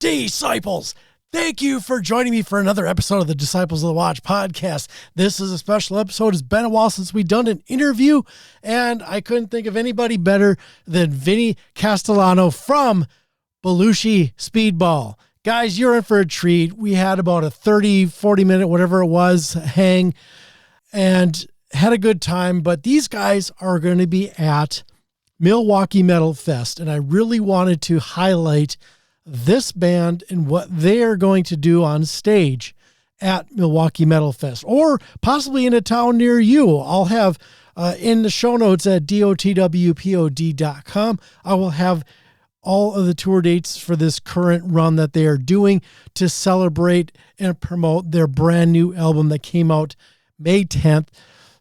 Disciples, thank you for joining me for another episode of the Disciples of the Watch podcast. This is a special episode. It's been a while since we've done an interview, and I couldn't think of anybody better than Vinnie Castellano from Belushi Speedball. Guys, you're in for a treat. We had about a 30, 40 minute, whatever it was, hang and had a good time, but these guys are going to be at Milwaukee Metal Fest, and I really wanted to highlight this band and what they're going to do on stage at Milwaukee Metal Fest, or possibly in a town near you. I'll have in the show notes at dotwpod.com, I will have all of the tour dates for this current run that they are doing to celebrate and promote their brand new album that came out May 10th,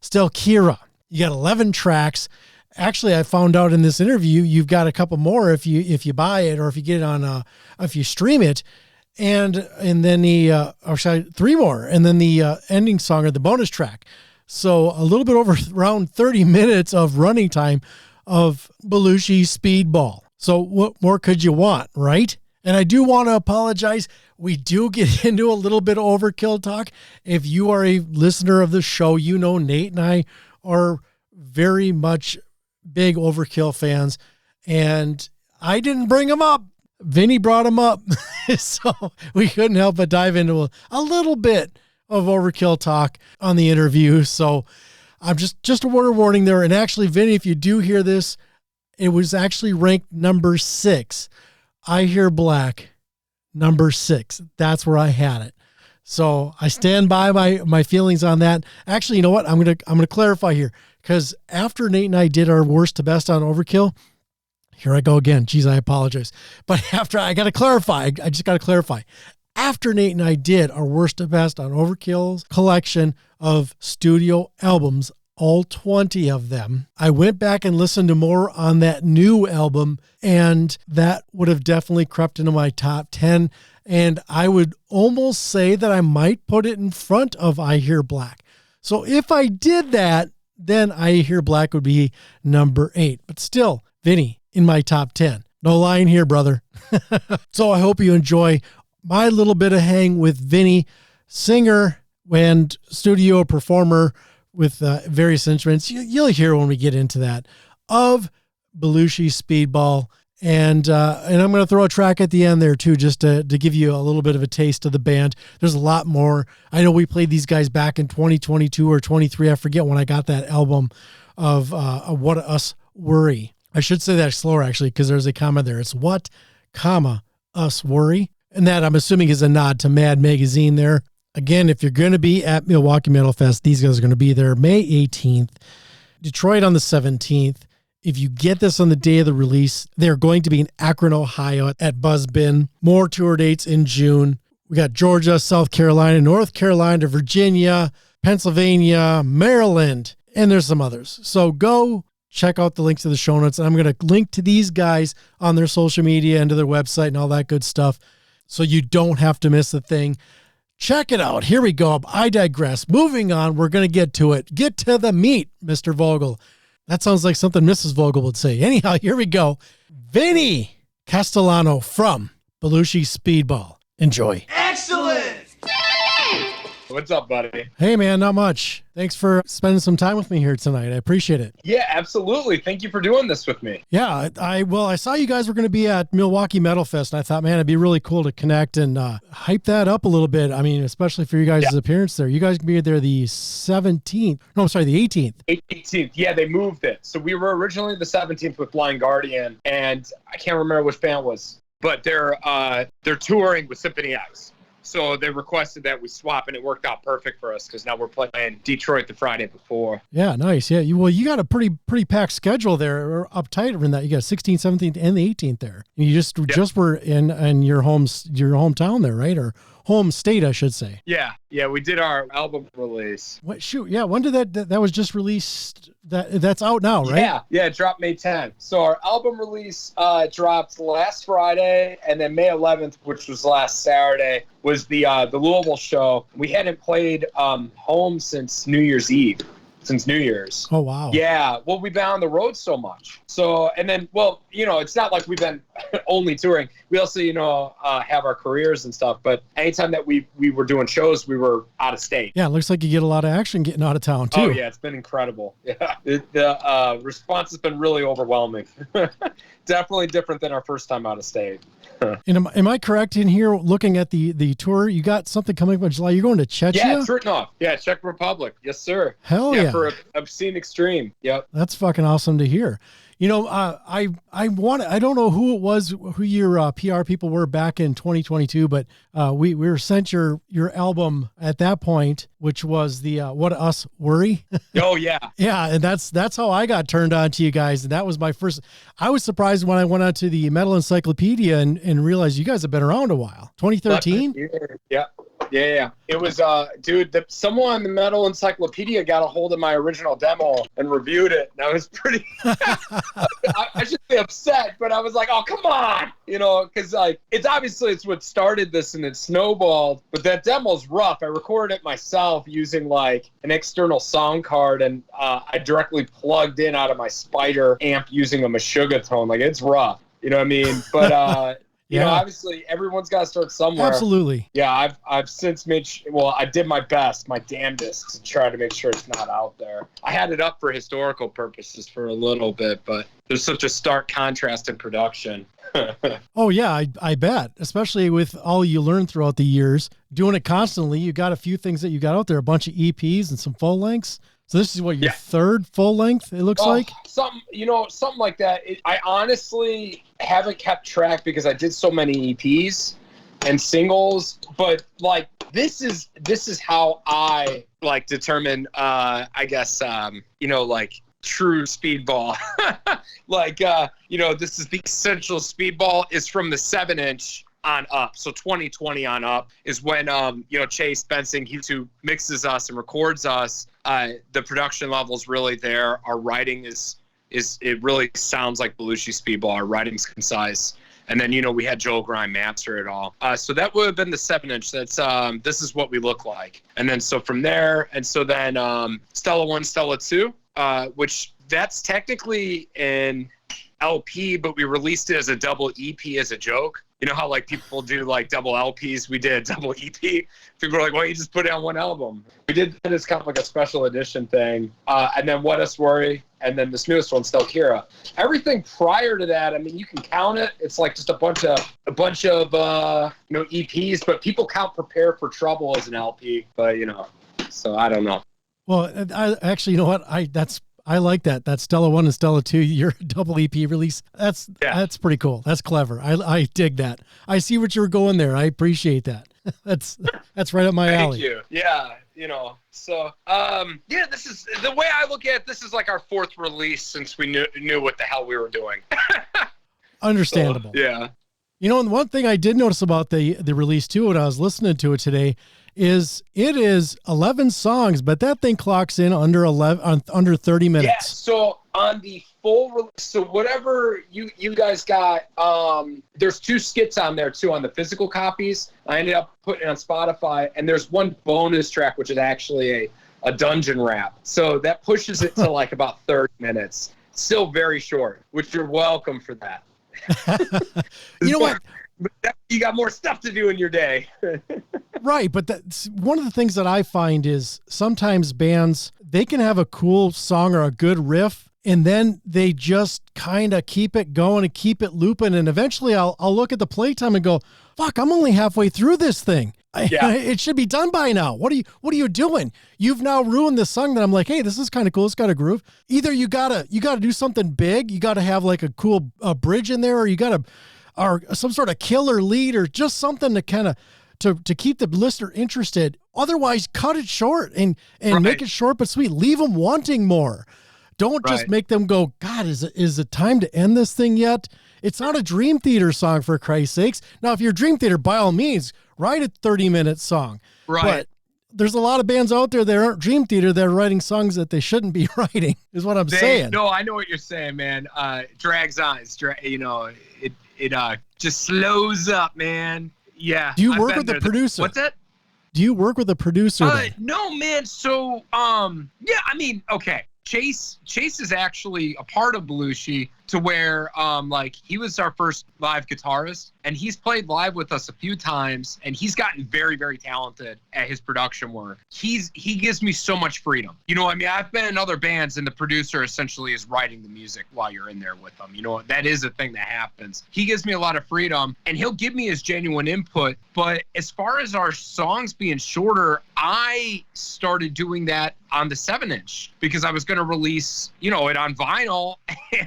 Stellkira. You got 11 tracks. Actually, I found out in this interview, you've got a couple more if you buy it, or if you get it on, if you stream it, and then three more, and then the ending song or the bonus track. So a little bit over around 30 minutes of running time of Belushi Speedball. So what more could you want, right? And I do want to apologize. We do get into a little bit of overkill talk. If you are a listener of the show, you know Nate and I are very much big Overkill fans, and I didn't bring them up. Vinny brought them up. So we couldn't help but dive into a little bit of Overkill talk on the interview. So I'm just a word of warning there. And actually, Vinny, if you do hear this, it was actually ranked number 6. I Hear Black, number 6. That's where I had it. So I stand by my feelings on that. Actually, you know what? I'm gonna clarify here, because after Nate and I did our worst to best on Overkill, here I go again. Geez, I apologize. But after I got to clarify, I just got to clarify. After Nate and I did our worst to best on Overkill's collection of studio albums, all 20 of them, I went back and listened to more on that new album, and that would have definitely crept into my top 10. And I would almost say that I might put it in front of I Hear Black. So if I did that, then I Hear Black would be number 8. But still, Vinny, in my top 10. No lying here, brother. So I hope you enjoy my little bit of hang with Vinny, singer and studio performer with various instruments. You'll hear when we get into that, of Belushi Speedball. And I'm going to throw a track at the end there too, just to give you a little bit of a taste of the band. There's a lot more. I know we played these guys back in 2022 or 23. I forget when I got that album of What Us Worry. I should say that slower actually, because there's a comma there. It's What, comma, Us Worry. And that, I'm assuming, is a nod to Mad Magazine there. Again, if you're going to be at Milwaukee Metal Fest, these guys are going to be there May 18th, Detroit on the 17th. If you get this on the day of the release, they're going to be in Akron, Ohio at Buzzbin. More tour dates in June. We got Georgia, South Carolina, North Carolina, Virginia, Pennsylvania, Maryland, and there's some others. So go check out the links to the show notes. And I'm going to link to these guys on their social media and to their website and all that good stuff, so you don't have to miss a thing. Check it out. Here we go. I digress. Moving on. We're going to get to it. Get to the meat, Mr. Vogel. That sounds like something Mrs. Vogel would say. Anyhow, here we go. Vinnie Castellano from Belushi Speedball. Enjoy. Excellent! What's up, buddy? Hey, man, not much. Thanks for spending some time with me here tonight. I appreciate it. Yeah, absolutely. Thank you for doing this with me. Yeah, I saw you guys were going to be at Milwaukee Metal Fest, and I thought, man, it'd be really cool to connect and hype that up a little bit. I mean, especially for you guys' appearance there. You guys can be there the 17th. No, I'm sorry, the 18th. 18th. Yeah, they moved it. So we were originally the 17th with Blind Guardian, and I can't remember which band it was, but they're touring with Symphony X. So they requested that we swap, and it worked out perfect for us because now we're playing Detroit the Friday before. Yeah, nice. Yeah, you got a pretty packed schedule there, or uptight in that. You got 16th, 17th, and the 18th there. You just were in your hometown there, right? Or home state, I should say. Yeah, we did our album release. What? Shoot, yeah. When did that was just released? That's out now, right? Yeah, it dropped May 10th. So our album release dropped last Friday, and then May 11th, which was last Saturday, was the Louisville show. We hadn't played home since New Year's Eve. since New Year's. Oh, wow. Yeah. Well, we've been on the road so much. So, and then, well, you know, it's not like we've been only touring. We also, you know, have our careers and stuff. But anytime that we were doing shows, we were out of state. Yeah, it looks like you get a lot of action getting out of town, too. Oh, yeah. It's been incredible. Yeah. The response has been really overwhelming. Definitely different than our first time out of state. And am I correct in here looking at the tour? You got something coming up in July. You're going to Chechnya? Yeah, it's written off. Yeah, Czech Republic. Yes, sir. Hell yeah. For Obscene Extreme. Yep. That's fucking awesome to hear. You know, I don't know who it was, who your PR people were back in 2022, but we were sent your album at that point, which was the What Us Worry. Oh yeah. Yeah, and that's how I got turned on to you guys. And that was my first. I was surprised when I went out to the Metal Encyclopedia and realized you guys have been around a while. 2013. Yeah. Yeah. It was, dude, someone in the Metal Encyclopedia got a hold of my original demo and reviewed it. And I was pretty, I shouldn't be upset, but I was like, oh, come on. You know, because like, it's what started this and it snowballed. But that demo's rough. I recorded it myself using like an external sound card, and I directly plugged in out of my Spider amp using a Meshuggah tone. Like, it's rough. You know what I mean? But, you know, obviously everyone's got to start somewhere. Absolutely. Yeah, I've since made, I did my best, my damnedest to try to make sure it's not out there. I had it up for historical purposes for a little bit, but there's such a stark contrast in production. Oh yeah, I bet, especially with all you learned throughout the years, doing it constantly. You got a few things that you got out there, a bunch of EPs and some full lengths. So this is what, your third full length, it looks like? Something like that. I honestly haven't kept track because I did so many EPs and singles, but like this is how I like determine I guess like true speedball. Like this is the essential speedball is from the 7-inch on up. So 2020 on up is when Chase Bensing, who mixes us and records us, the production level's really there. Our writing is it really sounds like Belushi speedball. Our writing's concise. And then we had Joel Grime master it all. So that would have been the 7-inch. That's this is what we look like. And then so from there, and so then Stella 1, Stella 2, which that's technically an LP, but we released it as a double EP as a joke. You know how like people do like double LPs? We did a double EP. People were like, "Why don't you just put it on one album?" We did that as kind of like a special edition thing. And then What Us Worry, and then this newest one, Stellkira. Everything prior to that, I mean, you can count it. It's like just a bunch of EPs, but people count Prepare for Trouble as an LP. But so I don't know. Well, I actually, you know what? I like that. That's Stella 1 and Stella 2, your double EP release. That's pretty cool. That's clever. I dig that. I see what you were going there. I appreciate that. That's right up my alley. Thank you. Yeah. So, this is the way I look at it. This is like our fourth release since we knew what the hell we were doing. Understandable. So, yeah. And one thing I did notice about the release too, when I was listening to it today, is it is 11 songs, but that thing clocks in under 30 minutes. Yeah, so on the full release, so whatever you guys got, there's 2 skits on there too on the physical copies. I ended up putting it on Spotify, and there's one bonus track, which is actually a dungeon rap. So that pushes it to like about 30 minutes. Still very short, which you're welcome for that. You know what? You got more stuff to do in your day. Right, but that's one of the things that I find is sometimes bands, they can have a cool song or a good riff, and then they just kind of keep it going and keep it looping, and eventually I'll look at the playtime and go, fuck, I'm only halfway through this thing. Yeah. It should be done by now. What are you doing? You've now ruined this song that I'm like, hey, this is kind of cool. It's got a groove. Either you gotta do something big. You gotta have like a cool bridge in there, or some sort of killer lead, or just something to kind of to keep the listener interested. Otherwise, cut it short and make it short but sweet. Leave them wanting more. Don't just make them go, God, is it time to end this thing yet? It's not a Dream Theater song, for Christ's sakes. Now, if you're Dream Theater, by all means, write a 30-minute song. Right. But there's a lot of bands out there that aren't Dream Theater that are writing songs that they shouldn't be writing, is what I'm saying. No, I know what you're saying, man. Drags on. It just slows up, man. Yeah. Do you work with the producer? What's that? Do you work with a producer? No, man. So, yeah, I mean, okay. Chase is actually a part of Belushi to where, like, he was our first live guitarist, and he's played live with us a few times, and he's gotten very, very talented at his production work. He gives me so much freedom. You know what I mean? I've been in other bands, and the producer essentially is writing the music while you're in there with them. You know, that is a thing that happens. He gives me a lot of freedom, and he'll give me his genuine input. But as far as our songs being shorter, I started doing that on the 7-inch because I was going to release, you know, it on vinyl,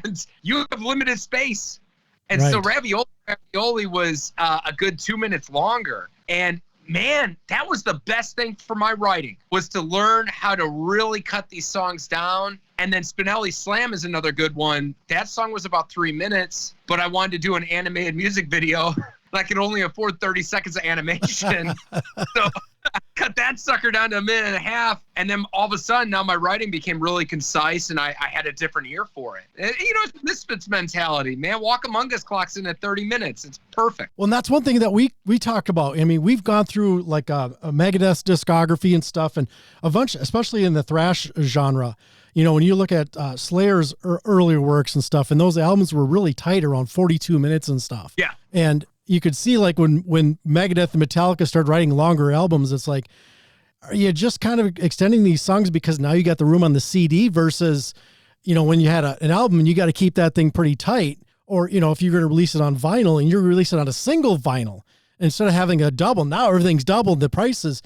and you have limited space. And so Ravioli was a good 2 minutes longer. And man, that was the best thing for my writing, was to learn how to really cut these songs down. And then Spinelli Slam is another good one. That song was about 3 minutes, but I wanted to do an animated music video. And I could only afford 30 seconds of animation. So I cut that sucker down to 1.5 minutes. And then all of a sudden, now my writing became really concise, and I had a different ear for it. And, you know, it's Misfits mentality, man. Walk Among Us clocks in at 30 minutes. It's perfect. Well, and that's one thing that we talk about. I mean, we've gone through like a Megadeth discography and stuff, and a bunch, especially in the thrash genre. You know, when you look at Slayer's earlier works and stuff, and those albums were really tight, around 42 minutes and stuff. Yeah. And you could see, like, when Megadeth and Metallica started writing longer albums, it's like, are you just kind of extending these songs because now you got the room on the CD versus, you know, when you had an album and you got to keep that thing pretty tight, or, you know, if you're going to release it on vinyl and you're releasing it on a single vinyl, instead of having a double, now everything's doubled. The prices,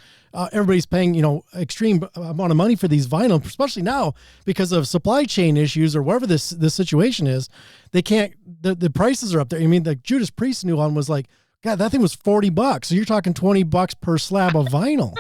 everybody's paying, you know, extreme amount of money for these vinyl, especially now because of supply chain issues or whatever this situation is. They can't, the prices are up there. I mean, the Judas Priest new one was like, God, that thing was $40. So you're talking $20 per slab of vinyl.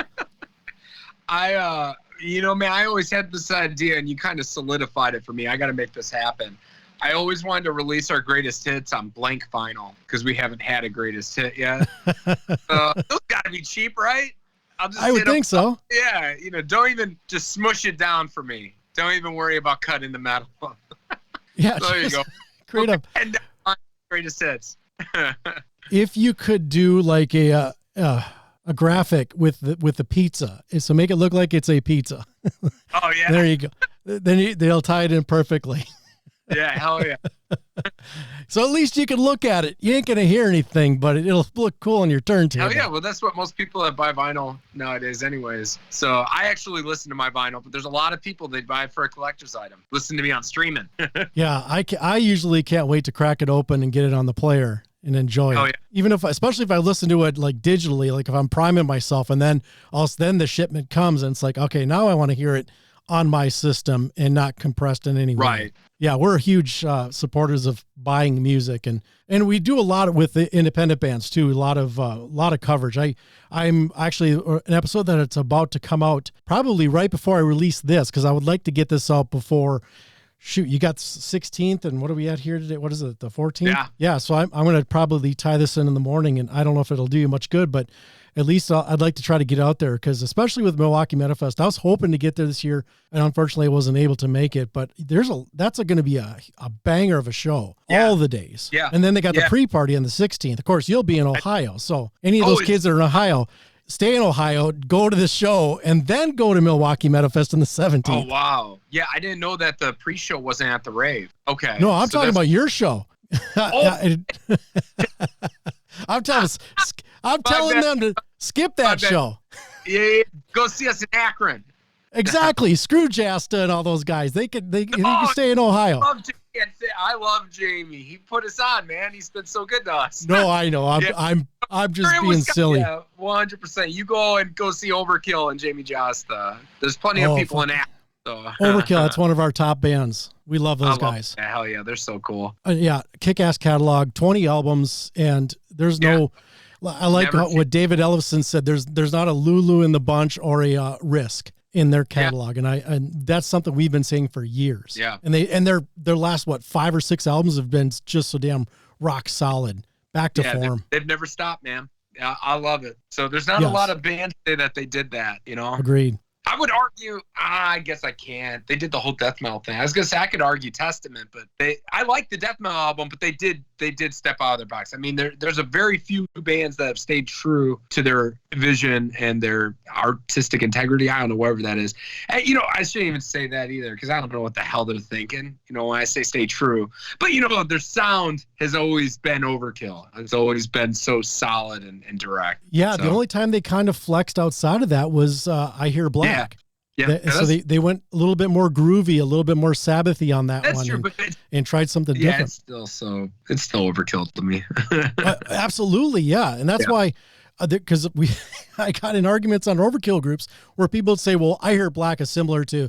You know, man, I always had this idea, and you kind of solidified it for me. I got to make this happen. I always wanted to release our greatest hits on blank vinyl because we haven't had a greatest hit yet. Those got to be cheap, right? I would think so. Yeah, you know, don't even just smush it down for me. Don't even worry about cutting the metal. Yeah, so there you go. Create and greatest hits. If you could do like a graphic with the pizza, so make it look like it's a pizza. Oh yeah. There you go. Then they'll tie it in perfectly. Yeah, hell yeah. So at least you can look at it. You ain't going to hear anything, but it'll look cool on your turntable. Hell yeah. Well, that's what most people that buy vinyl nowadays anyways. So I actually listen to my vinyl, but there's a lot of people that buy it for a collector's item. Listen to me on streaming. Yeah, I usually can't wait to crack it open and get it on the player and enjoy it. Oh, yeah. Even especially if I listen to it like digitally, like if I'm priming myself and then the shipment comes and it's like, okay, now I want to hear it on my system and not compressed in any way. Right. Yeah, we're huge supporters of buying music, and we do a lot with the independent bands too. A lot of coverage. I'm actually an episode that it's about to come out probably right before I release this, because I would like to get this out before. Shoot, you got 16th, and what are we at here today? What is it, the 14th? Yeah. Yeah, so I'm going to probably tie this in the morning, and I don't know if it'll do you much good, but at least I'd like to try to get out there, because especially with Milwaukee Metal Fest, I was hoping to get there this year, and unfortunately I wasn't able to make it, but that's going to be a banger of a show all the days. Yeah. And then they got the pre-party on the 16th. Of course, you'll be in Ohio, so any of those kids that are in Ohio, stay in Ohio, go to the show, and then go to Milwaukee Metal Fest on the 17th. Oh, wow. Yeah, I didn't know that the pre-show wasn't at the Rave. Okay. No, I'm talking about your show. Oh. I'm telling them to skip that show. Yeah, go see us in Akron. Exactly. Screw Jasta and all those guys. They can stay in Ohio. I love Jamie. He put us on, man. He's been so good to us. No, I know. I'm just being silly. Yeah, 100%. You go see Overkill and Jamie Jasta. There's plenty of people in Akron. So. Overkill, that's one of our top bands. We love those guys. Yeah, hell yeah, they're so cool. Yeah, kick-ass catalog, 20 albums, and there's no. I like what David Ellison said. There's not a Lulu in the bunch or a Risk in their catalog, and that's something we've been saying for years. Yeah, and their last 5 or 6 albums have been just so damn rock solid, back to form. They've never stopped, man. I love it. So there's not a lot of bands say that they did that. You know, agreed. I would argue, I guess I can't. They did the whole death metal thing. I was gonna say I could argue Testament, but I like the death metal album, but they did step out of their box. I mean, there's a very few bands that have stayed true to their vision and their artistic integrity. I don't know, whatever that is. And, I shouldn't even say that either, because I don't know what the hell they're thinking, when I say stay true. But, their sound has always been overkill. It's always been so solid and direct. Yeah, so. The only time they kind of flexed outside of that was I Hear Black. Yeah. So they went a little bit more groovy, a little bit more Sabbathy on that that's one, true, and tried something different. It's still overkill to me. Absolutely, yeah, and that's why, because I got in arguments on overkill groups where people would say, "Well, I Hear Black is similar to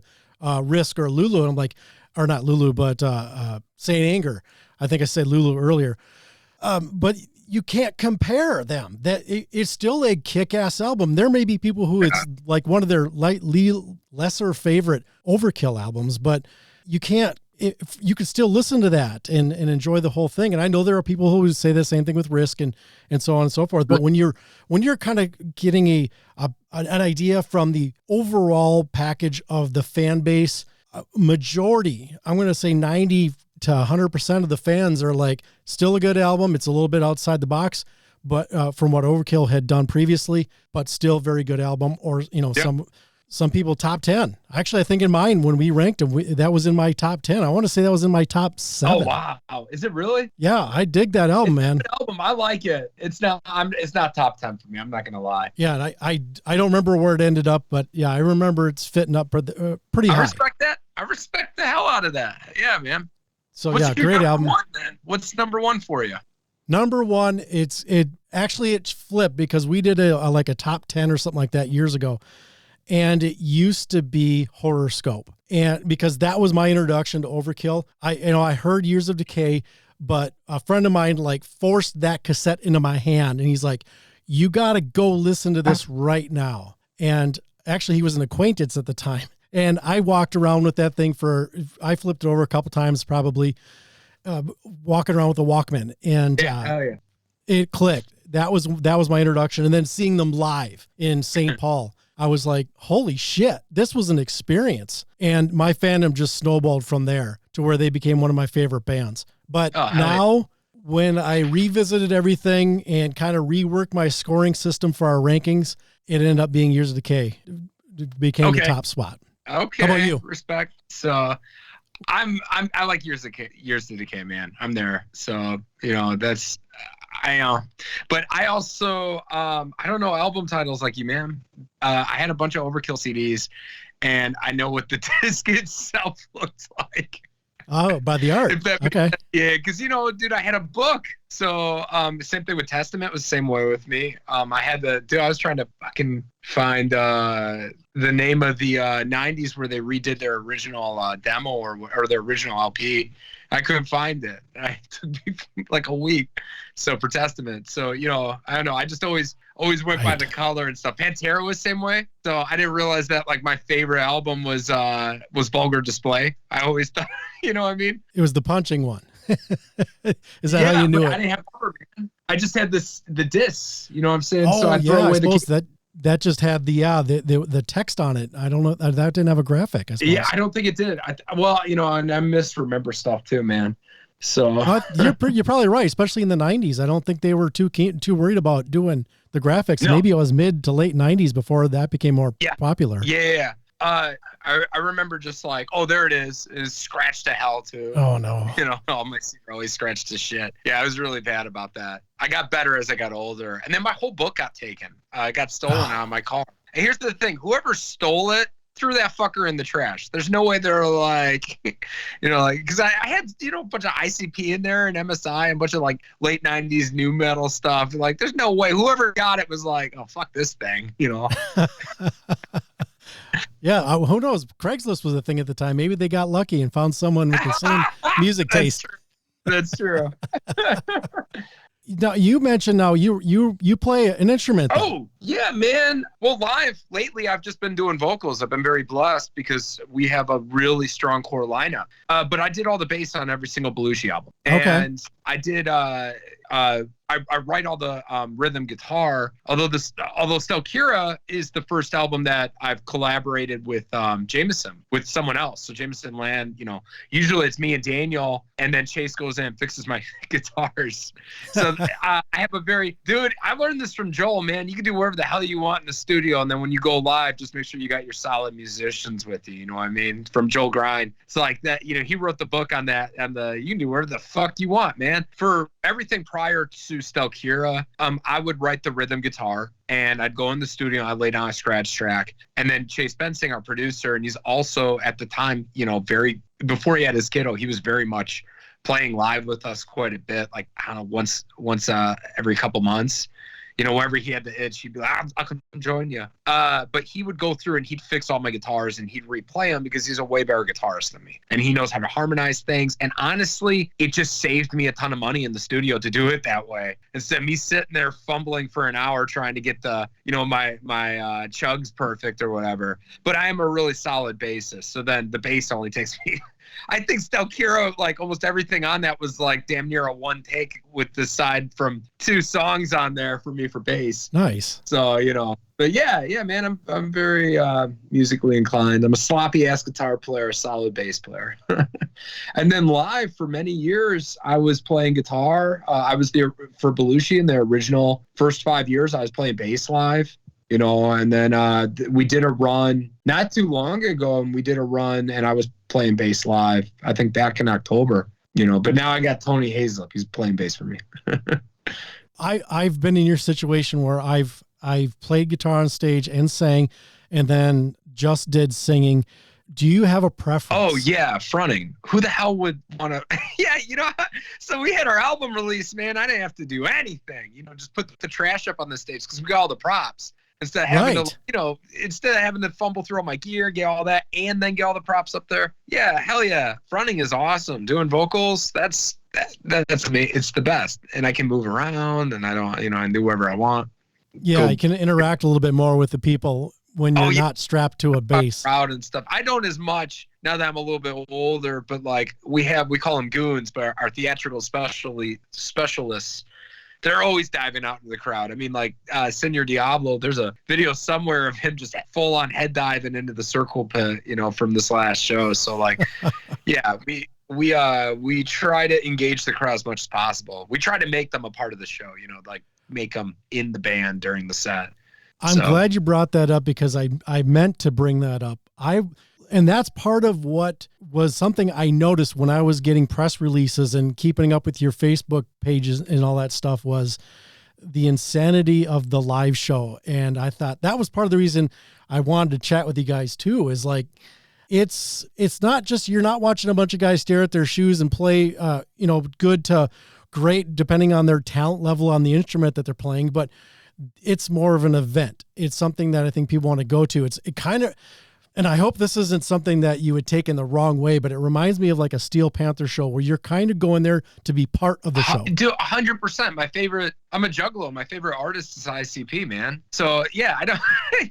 Risk or Lulu," and I'm like, or not Lulu, but Saint Anger. I think I said Lulu earlier, but you can't compare them. That it's still a kick-ass album. There may be people who it's like one of their lesser favorite overkill albums, but you can't. You could still listen to that and enjoy the whole thing. And I know there are people who would say the same thing with Risk and so on and so forth. But when you're kind of getting an idea from the overall package of the fan base, majority, I'm going to say 90 to 100% of the fans are like, still a good album. It's a little bit outside the box, but from what Overkill had done previously, but still very good album. Or, some people top 10. Actually, I think in mine, when we ranked them, that was in my top 10. I want to say that was in my top 7. Oh, wow. Is it really? Yeah. I dig that album, man. Good album. I like it. It's not top 10 for me. I'm not going to lie. Yeah. And I don't remember where it ended up, but yeah, I remember it's fitting up pretty high. I respect that. I respect the hell out of that. Yeah, man. So great album. One, then? What's number one for you? Number one, it's flipped because we did a top 10 or something like that years ago. And it used to be Horoscope. And because that was my introduction to Overkill. I heard Years of Decay, but a friend of mine forced that cassette into my hand and he's like, "You got to go listen to this right now." And actually he was an acquaintance at the time. And I walked around with that thing I flipped it over a couple times, probably walking around with a Walkman, and it clicked. That was my introduction. And then seeing them live in St. Paul, I was like, holy shit, this was an experience. And my fandom just snowballed from there to where they became one of my favorite bands. But now when I revisited everything and kind of reworked my scoring system for our rankings, it ended up being Years of Decay. It became the top spot. Okay. How about you? Respect. So I like Years of Decay, man. I'm there. So, that's, I know. But I also, I don't know album titles like you, man. I had a bunch of Overkill CDs and I know what the disc itself looks like. Oh, by the art. Okay. Yeah, because, dude, I had a book. So same thing with Testament was the same way with me. I was trying to fucking find the name of the 90s where they redid their original demo or their original LP. I couldn't find it. It took me like a week. So for Testament. So, I don't know. I just always went by the color and stuff. Pantera was the same way. So I didn't realize that my favorite album was Vulgar Display. I always thought, you know what I mean? It was the punching one. Is that how you knew it? I didn't have cover, man. I just had the discs. You know what I'm saying? Oh, so I throw away that just had the text on it. I don't know. That didn't have a graphic. I suppose. Yeah, I don't think it did. And I misremember stuff too, man. So you're probably right, especially in the 90s. I don't think they were too worried about doing the graphics. No. Maybe it was mid to late 90s before that became more popular. Yeah. I remember just like, oh, there it is scratched to hell too. Oh no. All my seats are always scratched to shit. Yeah, I was really bad about that. I got better as I got older. And then my whole book got taken. It got stolen out of my car. And here's the thing, whoever stole it threw that fucker in the trash. There's no way they're like, because I had, a bunch of ICP in there and MSI and a bunch of late 90s new metal stuff. There's no way whoever got it was like, oh, fuck this thing, Yeah, who knows? Craigslist was a thing at the time. Maybe they got lucky and found someone with the same music taste. That's true. Now you mentioned you play an instrument. Oh yeah, man. Well, live lately, I've just been doing vocals. I've been very blessed because we have a really strong core lineup. But I did all the bass on every single Belushi album, and I did I write all the rhythm guitar. Although Stellkira is the first album that I've collaborated with Jameson, with someone else. So Jameson Land, you know, usually it's me and Daniel, and then Chase goes in and fixes my guitars. So I have a dude, I learned this from Joel, man. You can do whatever the hell you want in the studio, and then when you go live, just make sure you got your solid musicians with you. You know what I mean? From Joel Grind. So like that, you know, he wrote the book on that, and you can do whatever the fuck you want, man. For everything prior to Stellkira, I would write the rhythm guitar, and I'd go in the studio, I'd lay down a scratch track, and then Chase Bensing, our producer, and he's also at the time, you know, before he had his kiddo, he was very much playing live with us quite a bit, like I don't know, once every couple months. You know, whenever he had the itch, he'd be like, I'll come join you. But he would go through and he'd fix all my guitars and he'd replay them because he's a way better guitarist than me. And he knows how to harmonize things. And honestly, it just saved me a ton of money in the studio to do it that way. Instead of me sitting there fumbling for an hour trying to get the, you know, my chugs perfect or whatever. But I am a really solid bassist. So then the bass only takes me... I think Stellkira, like almost everything on that was like damn near a one take with the side from 2 songs on there for me for bass. Nice. So, you know, but yeah, man, I'm very musically inclined. I'm a sloppy ass guitar player, a solid bass player. And then live for many years, I was playing guitar. I was there for Belushi in their original first 5 years. I was playing bass live. You know, and then we did a run not too long ago, and we did a run, and I was playing bass live, I think back in October, you know, but now I got Tony Hazlip. He's playing bass for me. I've been in your situation where I've played guitar on stage and sang, and then just did singing. Do you have a preference? Oh yeah, fronting. Who the hell would want to? Yeah, you know. So we had our album release, man. I didn't have to do anything. You know, just put the trash up on the stage because we got all the props. Instead of having to, you know, fumble through all my gear, get all that, and then get all the props up there. Yeah, hell yeah. Fronting is awesome. Doing vocals, that's me. It's the best. And I can move around, and I don't, you know, I do whatever I want. Yeah, I can interact a little bit more with the people when you're not strapped to a bass. Crowd and stuff. I don't as much now that I'm a little bit older, but like we call them goons, but our theatrical specialists, they're always diving out into the crowd. I mean, like Senor Diablo, there's a video somewhere of him just full on head diving into the circle pit, you know, from this last show. So like, yeah, we try to engage the crowd as much as possible. We try to make them a part of the show, you know, like make them in the band during the set. I'm glad you brought that up because I meant to bring that up. And that's part of what was something I noticed when I was getting press releases and keeping up with your Facebook pages and all that stuff was the insanity of the live show. And I thought that was part of the reason I wanted to chat with you guys too, is like, it's not just, you're not watching a bunch of guys stare at their shoes and play, you know, good to great, depending on their talent level on the instrument that they're playing, but it's more of an event. It's something that I think people want to go to. It kind of, and I hope this isn't something that you would take in the wrong way, but it reminds me of like a Steel Panther show where you're kind of going there to be part of the show. Dude, 100%. My favorite, I'm a juggalo. My favorite artist is ICP, man. So yeah,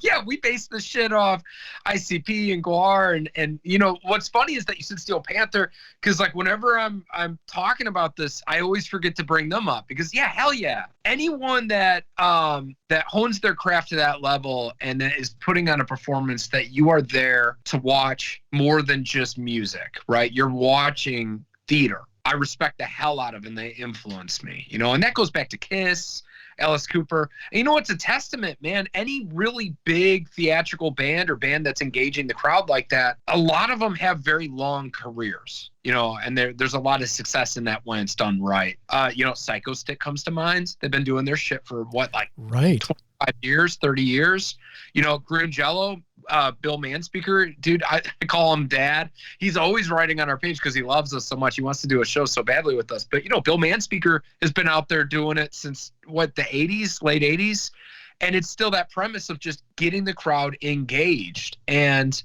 yeah, we base this shit off ICP and Guar. And you know, what's funny is that you said Steel Panther, because like whenever I'm talking about this, I always forget to bring them up because yeah, hell yeah. Anyone that hones their craft to that level and that is putting on a performance that you are there to watch more than just music, right? You're watching theater. I respect the hell out of, and they influence me, you know, and that goes back to Kiss, Alice Cooper. And you know, it's a testament, man. Any really big theatrical band or band that's engaging the crowd like that, a lot of them have very long careers, you know, and there's a lot of success in that when it's done right. You know, Psycho Stick comes to mind. They've been doing their shit for what, like 25 years, 30 years, you know. Green Jello, Bill Manspeaker, dude, I call him dad. He's always writing on our page because he loves us so much. He wants to do a show so badly with us. But, you know, Bill Manspeaker has been out there doing it since, what, the 80s, late 80s? And it's still that premise of just getting the crowd engaged. And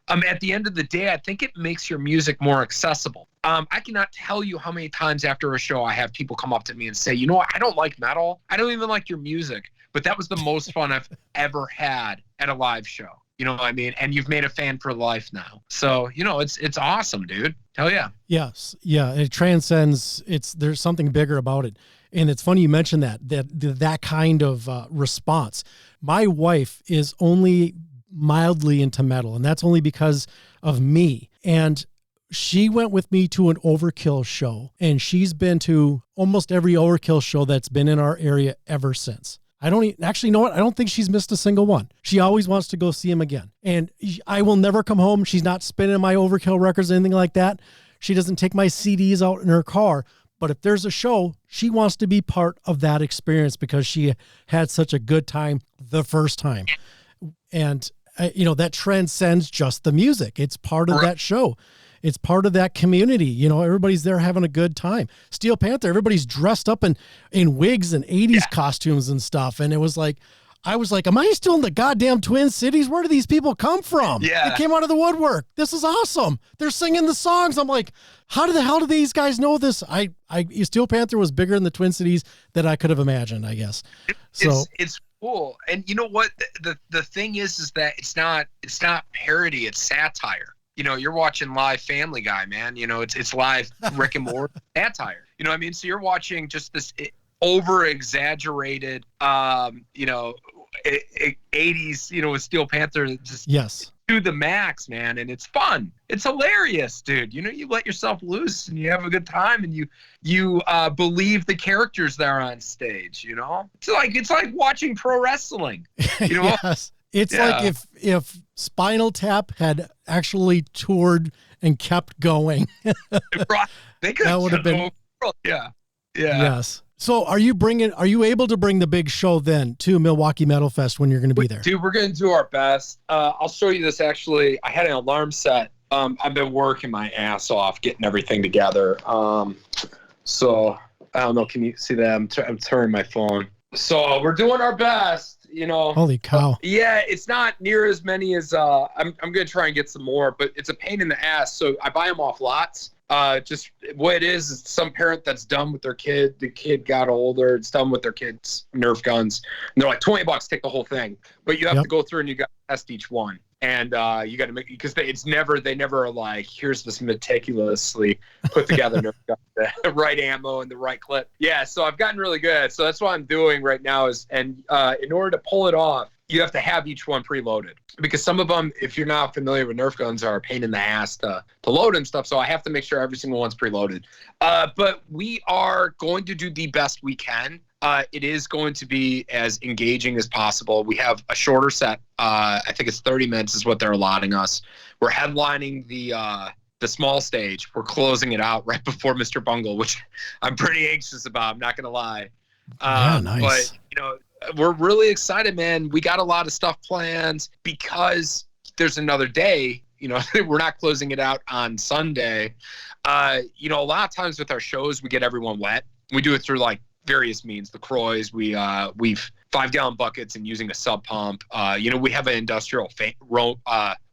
at the end of the day, I think it makes your music more accessible. I cannot tell you how many times after a show I have people come up to me and say, you know what, I don't like metal. I don't even like your music. But that was the most fun I've ever had at a live show. You know what I mean? And you've made a fan for life now. So, you know, it's awesome, dude. Hell yeah. Yes. Yeah. It transcends. There's something bigger about it. And it's funny you mentioned that kind of response. My wife is only mildly into metal, and that's only because of me. And she went with me to an Overkill show, and she's been to almost every Overkill show that's been in our area ever since. Actually, you know what? I don't think she's missed a single one. She always wants to go see him again. And I will never come home. She's not spinning my Overkill records or anything like that. She doesn't take my CDs out in her car. But if there's a show, she wants to be part of that experience because she had such a good time the first time. And, you know, that transcends just the music. It's part of that show. It's part of that community. You know, everybody's there having a good time. Steel Panther, everybody's dressed up in wigs and 80s costumes and stuff. And it was like, I was like, am I still in the goddamn Twin Cities? Where do these people come from? Yeah. They came out of the woodwork. This is awesome. They're singing the songs. I'm like, how the hell do these guys know this? Steel Panther was bigger in the Twin Cities than I could have imagined, I guess. It's cool. And you know what? The thing is that it's not parody, it's satire. You know, you're watching live Family Guy, man. You know, it's live Rick and Morty satire. You know what I mean? So you're watching just this over exaggerated, you know, 80s, you know, with Steel Panther just to the max, man. And it's fun. It's hilarious, dude. You know, you let yourself loose and you have a good time and you believe the characters that are on stage, you know? It's like watching pro wrestling, you know? Yes. It's like if Spinal Tap had actually toured and kept going. They could have been. Yeah. Yes. So are you able to bring the big show then to Milwaukee Metal Fest when you're going to be there? Dude, we're going to do our best. I'll show you this actually. I had an alarm set. I've been working my ass off getting everything together. So I don't know. Can you see that? I'm turning my phone. So we're doing our best. You know, holy cow. Yeah, it's not near as many as I'm gonna try and get some more, but it's a pain in the ass. So I buy them off lots. Just what it is some parent that's done with their kid. The kid got older, it's done with their kids' Nerf guns, and they're like $20, take the whole thing. But you have to go through and you got to test each one. And you got to make, because they never are like, here's this meticulously put together Nerf gun, the right ammo and the right clip. Yeah, so I've gotten really good. So that's what I'm doing right now in order to pull it off, you have to have each one preloaded, because some of them, if you're not familiar with Nerf guns, are a pain in the ass to load and stuff. So I have to make sure every single one's preloaded. But we are going to do the best we can. It is going to be as engaging as possible. We have a shorter set. I think it's 30 minutes is what they're allotting us. We're headlining the small stage. We're closing it out right before Mr. Bungle, which I'm pretty anxious about. I'm not going to lie. Nice. But, you know, we're really excited, man. We got a lot of stuff planned because there's another day. You know, we're not closing it out on Sunday. You know, a lot of times with our shows, we get everyone wet. We do it through like various means. The Croys, we've 5-gallon buckets and using a sub pump. You know, we have an industrial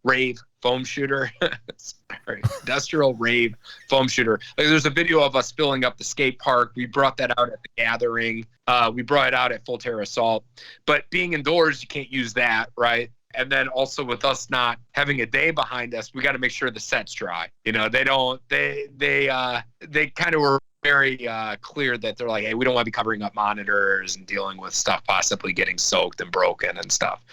Rave foam shooter. Sorry, industrial Rave foam shooter. Like, there's a video of us filling up the skate park. We brought that out at the gathering. We brought it out at Full Terror Assault. But being indoors, you can't use that, right? And then also with us not having a day behind us, we got to make sure the set's dry. You know, they kind of were very clear that they're like, hey, we don't want to be covering up monitors and dealing with stuff possibly getting soaked and broken and stuff.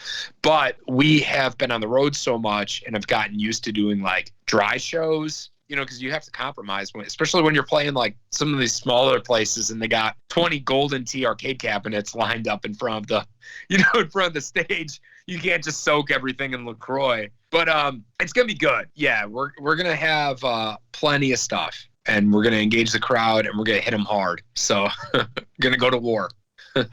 But we have been on the road so much and have gotten used to doing like dry shows, you know, because you have to compromise, especially when you're playing like some of these smaller places and they got 20 Golden Tee arcade cabinets lined up in front of the stage. You can't just soak everything in LaCroix. But it's going to be good. Yeah, we're going to have plenty of stuff. And we're going to engage the crowd, and we're going to hit them hard. So, going to go to war.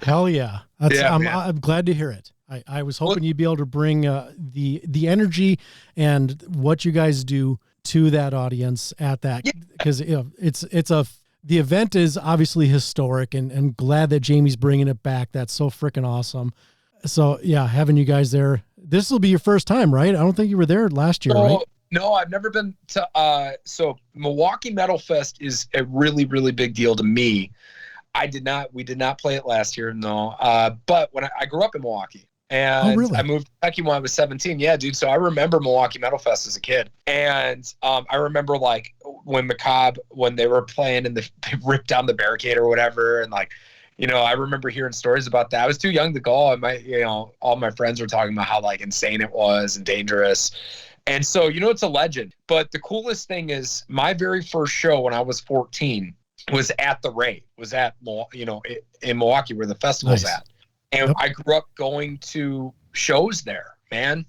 Hell yeah! I'm glad to hear it. I was hoping you'd be able to bring the energy and what you guys do to that audience at that, because you know, the event is obviously historic, and glad that Jamie's bringing it back. That's so freaking awesome. So yeah, having you guys there. This will be your first time, right? I don't think you were there last year, right? No, I've never been to, so Milwaukee Metal Fest is a really, really big deal to me. We did not play it last year, no. But when I grew up in Milwaukee, And Oh, really? I moved to Kentucky when I was 17. Yeah, dude. So I remember Milwaukee Metal Fest as a kid. And I remember like when Macabre, when they were playing and they ripped down the barricade or whatever. And like, I remember hearing stories about that. I was too young to go. And all my friends were talking about how like insane it was and dangerous. And so, it's a legend. But the coolest thing is my very first show when I was 14 was at the Rave, was at, in Milwaukee where the festival's Nice. at. And Yep. I grew up going to shows there, man.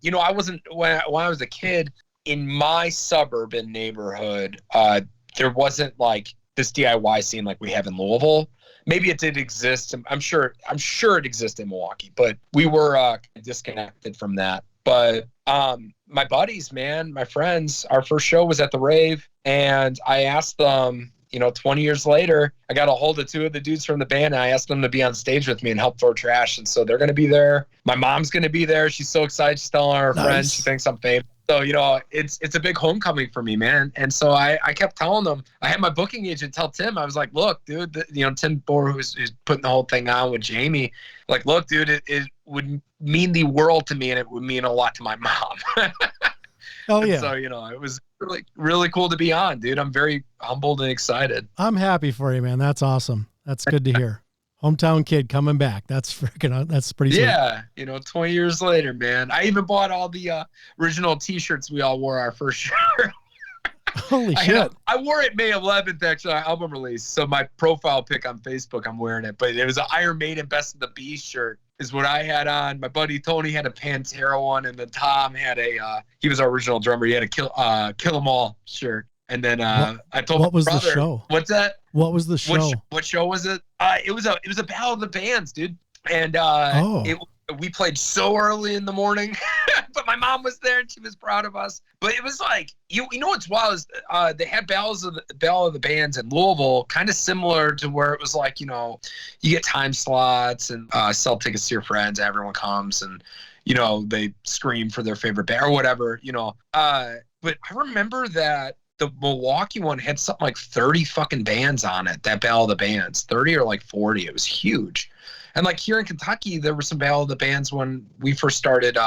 I wasn't, when I was a kid in my suburban neighborhood, there wasn't like this DIY scene like we have in Louisville. Maybe it did exist. I'm sure it existed in Milwaukee, but we were disconnected from that. But my buddies, man, my friends, our first show was at the Rave, and I asked them, 20 years later, I got a hold of two of the dudes from the band, and I asked them to be on stage with me and help throw trash. And so they're going to be there. My mom's going to be there. She's so excited. She's telling her friends. She thinks I'm famous. So, it's a big homecoming for me, man. And so I kept telling them, I had my booking agent tell Tim, I was like, look, dude, Tim Bohr, who's putting the whole thing on with Jamie, like, look, dude, it would mean the world to me, and it would mean a lot to my mom. Oh, yeah. So, it was really, really cool to be on, dude. I'm very humbled and excited. I'm happy for you, man. That's awesome. That's good to hear. Hometown kid coming back. That's pretty sweet. Yeah. 20 years later, man. I even bought all the original t-shirts we all wore our first year. Holy shit. I wore it May 11th, actually, our album release. So my profile pic on Facebook, I'm wearing it. But it was an Iron Maiden Best of the Beast shirt is what I had on. My buddy Tony had a Pantera one, and then Tom had he was our original drummer. He had a Kill 'Em All shirt. And then I told what my was brother, the show? What's that? What was the show? What show was it? It was a battle of the bands, dude. And we played so early in the morning, but my mom was there and she was proud of us. But it was like, what's wild is they had battle of the bands in Louisville, kind of similar to where it was like, you get time slots and sell tickets to your friends. Everyone comes and, they scream for their favorite band or whatever, But I remember that the Milwaukee one had something like 30 fucking bands on it, that Battle of the Bands, 30 or like 40. It was huge. And like here in Kentucky, there were some Battle of the Bands when we first started,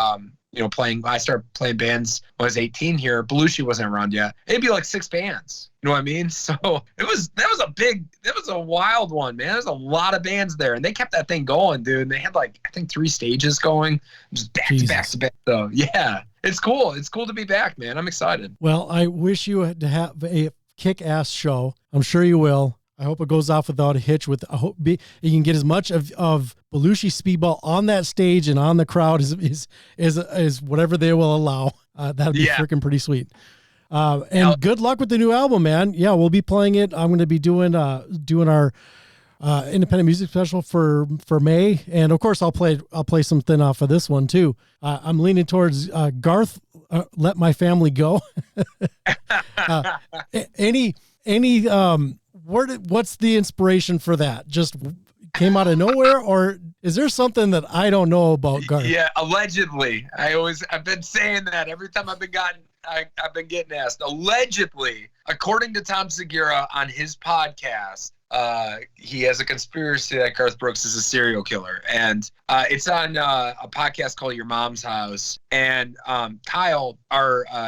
playing. I started playing bands when I was 18 here. Belushi wasn't around yet. It'd be like 6 bands. You know what I mean? So that was a wild one, man. There's a lot of bands there, and they kept that thing going, dude. And they had like, I think 3 stages going, just back to back to back. So yeah, it's cool. It's cool to be back, man. I'm excited. Well, I wish you to have a kick-ass show. I'm sure you will. I hope it goes off without a hitch. I hope you can get as much of Belushi Speedball on that stage and on the crowd as whatever they will allow. That'd be freaking pretty sweet. And good luck with the new album, man. Yeah, we'll be playing it. I'm going to be doing our independent music special for May, and of course I'll play something off of this one too. I'm leaning towards Garth. Let My Family Go. What's the inspiration for that? Just came out of nowhere, or is there something that I don't know about Garth? Yeah, allegedly. I've been saying that every time I've been getting asked. Allegedly, according to Tom Segura on his podcast, he has a conspiracy that Garth Brooks is a serial killer, and it's on a podcast called Your Mom's House. And Kyle,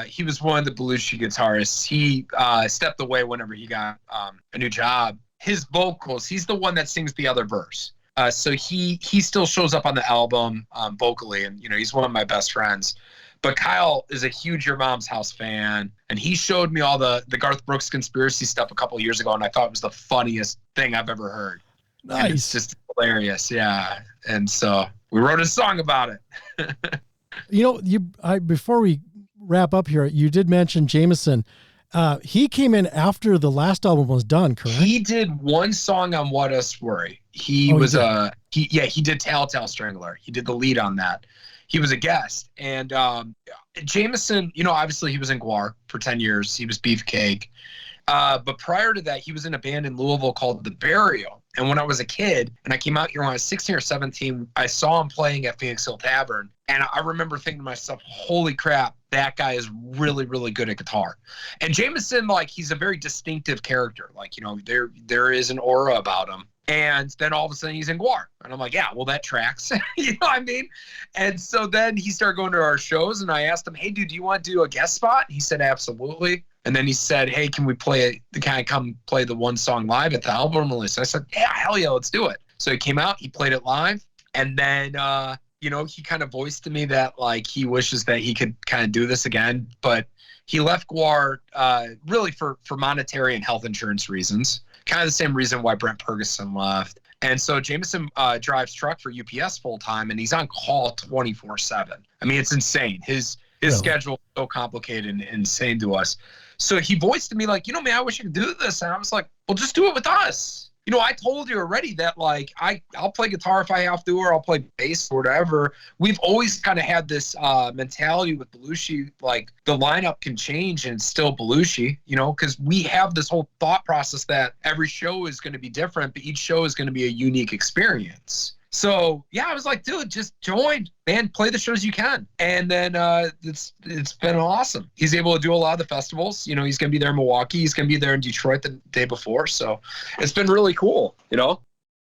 he was one of the Belushi guitarists. He stepped away whenever he got a new job. His vocals, he's the one that sings the other verse. So he still shows up on the album vocally, and he's one of my best friends. But Kyle is a huge Your Mom's House fan, and he showed me all the Garth Brooks conspiracy stuff a couple of years ago, and I thought it was the funniest thing I've ever heard. Nice. And it's just hilarious, yeah. And so we wrote a song about it. Before we wrap up here, you did mention Jameson. He came in after the last album was done, correct? He did one song on What Us Worry. He did Telltale Strangler. He did the lead on that. He was a guest. And Jameson, obviously he was in Guar for 10 years. He was Beefcake. But prior to that, he was in a band in Louisville called The Burial. And when I was a kid, and I came out here when I was 16 or 17, I saw him playing at Phoenix Hill Tavern. And I remember thinking to myself, holy crap, that guy is really, really good at guitar. And Jameson, he's a very distinctive character. There is an aura about him. And then all of a sudden he's in GWAR. And I'm like, yeah, well, that tracks. You know what I mean? And so then he started going to our shows, and I asked him, hey, dude, do you want to do a guest spot? He said, absolutely. And then he said, hey, can we come play the one song live at the album release? I said, yeah, hell yeah, let's do it. So he came out, he played it live. And then, he kind of voiced to me that like he wishes that he could kind of do this again. But he left GWAR really for monetary and health insurance reasons. Kind of the same reason why Brent Ferguson left. And so Jameson drives truck for UPS full time, and he's on call 24/7. I mean, it's insane. His schedule is so complicated and insane to us. So he voiced to me like, man, I wish I could do this. And I was like, well, just do it with us. I told you already that like I'll play guitar if I have to, or I'll play bass or whatever. We've always kind of had this mentality with Belushi, like the lineup can change and it's still Belushi, because we have this whole thought process that every show is going to be different, but each show is going to be a unique experience. So yeah, I was like, dude, just join, man, play the shows you can. And then it's been awesome. He's able to do a lot of the festivals. He's going to be there in Milwaukee. He's going to be there in Detroit the day before. So it's been really cool,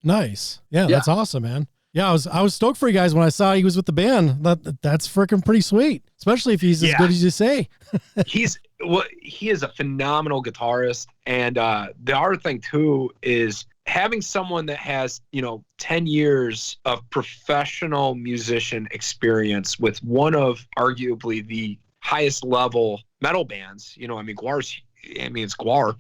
Nice. Yeah, that's awesome, man. Yeah, I was stoked for you guys when I saw he was with the band. That's freaking pretty sweet, especially if he's as good as you say. He is a phenomenal guitarist. And the other thing too is having someone that has, 10 years of professional musician experience with one of arguably the highest level metal bands, it's GWAR,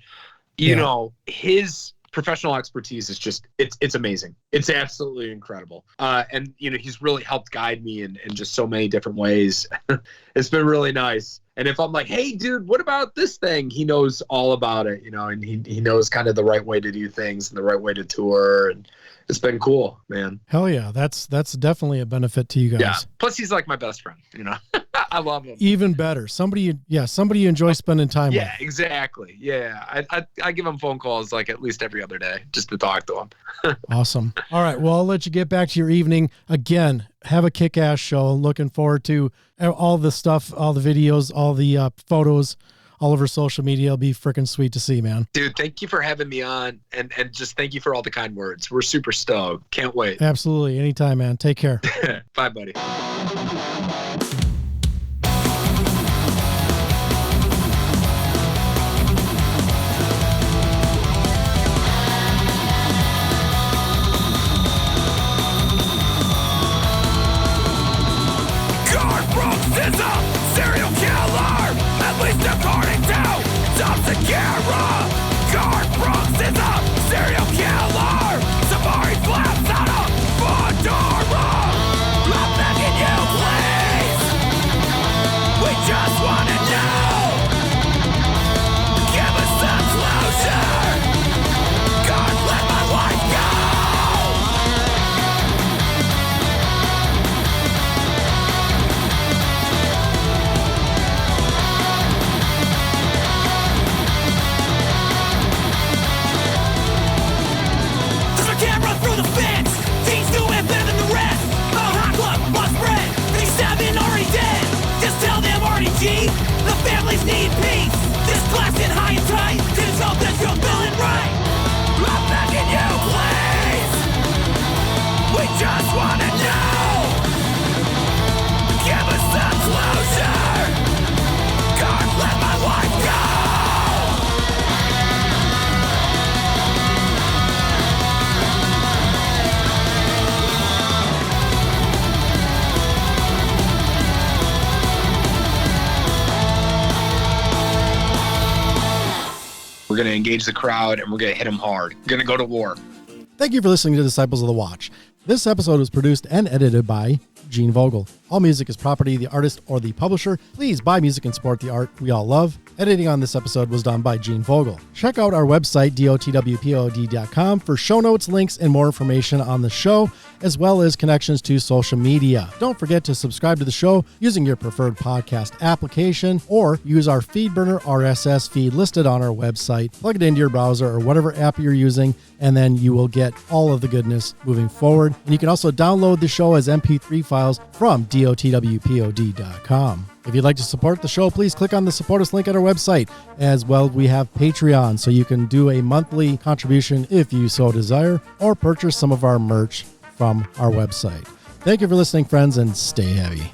his professional expertise is just, it's amazing. It's absolutely incredible. And, he's really helped guide me in just so many different ways. It's been really nice. And if I'm like, hey, dude, what about this thing? He knows all about it, and he knows kind of the right way to do things and the right way to tour. And it's been cool, man. Hell yeah. That's definitely a benefit to you guys. Yeah. Plus he's like my best friend, I love him. Even better. Somebody you enjoy spending time with. Yeah, exactly. Yeah. I give him phone calls like at least every other day just to talk to him. Awesome. All right. Well, I'll let you get back to your evening. Again, have a kick-ass show. Looking forward to all the stuff, all the videos, all the photos, all over social media. It'll be freaking sweet to see, man. Dude, thank you for having me on, and just thank you for all the kind words. We're super stoked. Can't wait. Absolutely. Anytime, man. Take care. Bye, buddy. Serial killer, at least according to Stellkira. Guard Brooks is a serial killer. Safari flaps out of Fedora. I'm begging you, please. We just wanna know. Give us some closure. God, let my wife go. The families need peace. This class in high and tight. This hope that you're feeling right. I'm begging you, please. We just wanna know. Give us some closure. God, let my wife go. We're going to engage the crowd, and we're going to hit them hard. We're going to go to war. Thank you for listening to Disciples of the Watch. This episode was produced and edited by Gene Vogel. All music is property of the artist or the publisher. Please buy music and support the art we all love. Editing on this episode was done by Gene Vogel. Check out our website, dotwpod.com, for show notes, links, and more information on the show, as well as connections to social media. Don't forget to subscribe to the show using your preferred podcast application, or use our FeedBurner RSS feed listed on our website. Plug it into your browser or whatever app you're using, and then you will get all of the goodness moving forward. And you can also download the show as MP3 files from dotwpod.com. If you'd like to support the show, please click on the support us link at our website. As well, we have Patreon, so you can do a monthly contribution if you so desire, or purchase some of our merch from our website. Thank you for listening, friends, and stay heavy.